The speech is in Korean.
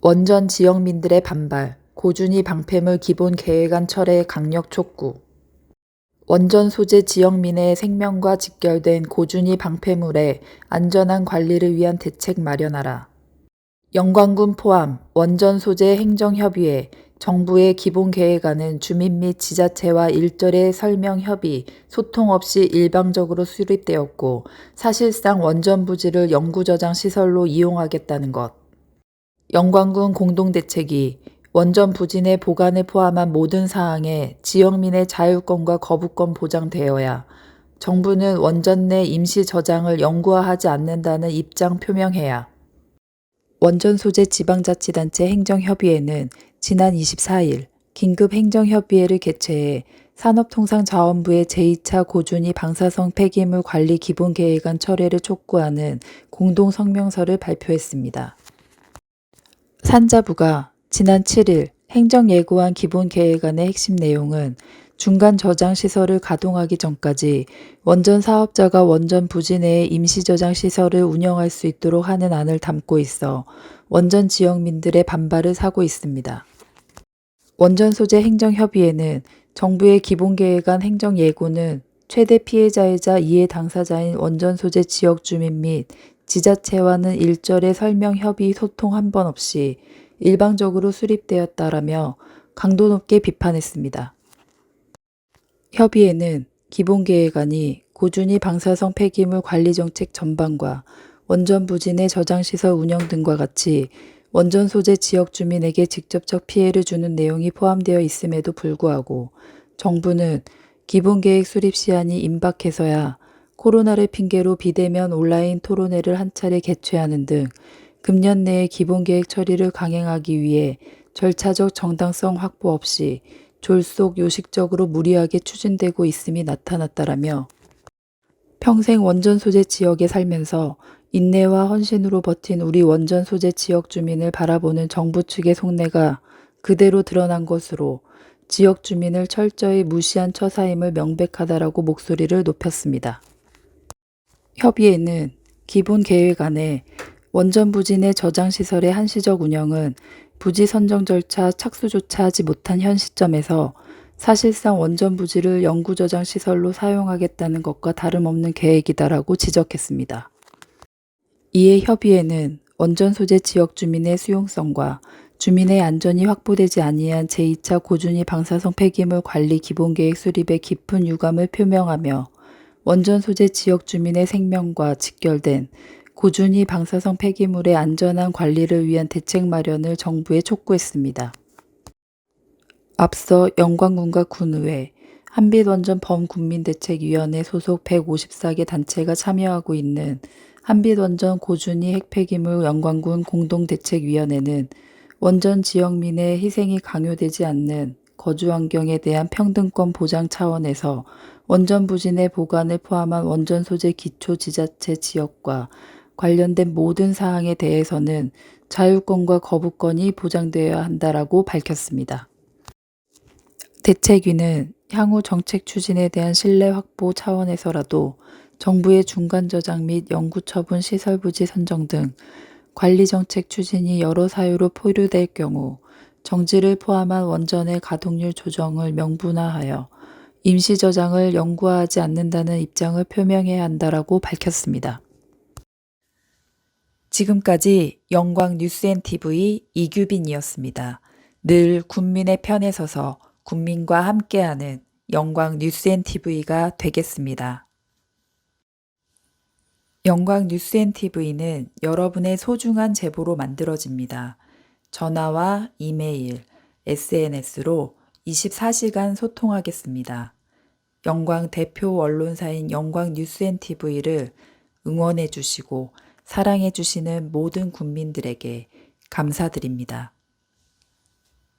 원전 지역민들의 반발, 고준위 방패물 기본 계획안 철회 강력 촉구. 원전 소재 지역민의 생명과 직결된 고준위 방패물의 안전한 관리를 위한 대책 마련하라. 영광군 포함 원전 소재 행정협의회, 정부의 기본 계획안은 주민 및 지자체와 일절의 설명 협의, 소통 없이 일방적으로 수립되었고 사실상 원전 부지를 영구저장 시설로 이용하겠다는 것. 영광군 공동대책이 원전 부지 내 보관을 포함한 모든 사항에 지역민의 자율권과 거부권 보장되어야 정부는 원전 내 임시 저장을 영구화하지 않는다는 입장 표명해야. 원전 소재 지방자치단체 행정협의회는 지난 24일 긴급 행정협의회를 개최해 산업통상자원부의 제2차 고준위 방사성 폐기물 관리 기본계획안 철회를 촉구하는 공동성명서를 발표했습니다. 산자부가 지난 7일 행정예고한 기본계획안의 핵심 내용은 중간 저장 시설을 가동하기 전까지 원전 사업자가 원전 부지 내에 임시 저장 시설을 운영할 수 있도록 하는 안을 담고 있어 원전 지역민들의 반발을 사고 있습니다. 원전 소재 행정협의회는 정부의 기본계획안 행정예고는 최대 피해자이자 이해 당사자인 원전 소재 지역 주민 및 지자체와는 일절의 설명, 협의, 소통 한 번 없이 일방적으로 수립되었다라며 강도 높게 비판했습니다. 협의회는 기본계획안이 고준위 방사성 폐기물 관리 정책 전반과 원전 부지 내 저장시설 운영 등과 같이 원전 소재 지역 주민에게 직접적 피해를 주는 내용이 포함되어 있음에도 불구하고 정부는 기본계획 수립 시한이 임박해서야 코로나를 핑계로 비대면 온라인 토론회를 한 차례 개최하는 등 금년 내에 기본계획 처리를 강행하기 위해 절차적 정당성 확보 없이 졸속 요식적으로 무리하게 추진되고 있음이 나타났다라며 평생 원전 소재 지역에 살면서 인내와 헌신으로 버틴 우리 원전 소재 지역 주민을 바라보는 정부 측의 속내가 그대로 드러난 것으로 지역 주민을 철저히 무시한 처사임을 명백하다라고 목소리를 높였습니다. 협의회는 기본 계획안에 원전 부지 내 저장시설의 한시적 운영은 부지 선정 절차 착수조차 하지 못한 현 시점에서 사실상 원전 부지를 영구저장 시설로 사용하겠다는 것과 다름없는 계획이다라고 지적했습니다. 이에 협의회는 원전 소재 지역 주민의 수용성과 주민의 안전이 확보되지 아니한 제2차 고준위 방사성 폐기물 관리 기본계획 수립에 깊은 유감을 표명하며 원전 소재 지역 주민의 생명과 직결된 고준위 방사성 폐기물의 안전한 관리를 위한 대책 마련을 정부에 촉구했습니다. 앞서 영광군과 군의회, 한빛원전 범국민대책위원회 소속 154개 단체가 참여하고 있는 한빛원전 고준위 핵폐기물 영광군 공동대책위원회는 원전 지역민의 희생이 강요되지 않는 거주환경에 대한 평등권 보장 차원에서 원전 부지 내 보관을 포함한 원전 소재 기초지자체 지역과 관련된 모든 사항에 대해서는 자율권과 거부권이 보장되어야 한다라고 밝혔습니다. 대책위는 향후 정책 추진에 대한 신뢰 확보 차원에서라도 정부의 중간 저장 및 영구 처분 시설 부지 선정 등 관리 정책 추진이 여러 사유로 포류될 경우 정지를 포함한 원전의 가동률 조정을 명분화하여 임시 저장을 영구화하지 않는다는 입장을 표명해야 한다라고 밝혔습니다. 지금까지 영광 뉴스앤TV 이규빈이었습니다. 늘 국민의 편에 서서 국민과 함께하는 영광 뉴스앤TV가 되겠습니다. 영광 뉴스앤TV는 여러분의 소중한 제보로 만들어집니다. 전화와 이메일, SNS로 24시간 소통하겠습니다. 영광 대표 언론사인 영광 뉴스앤TV를 응원해 주시고 사랑해 주시는 모든 국민들에게 감사드립니다.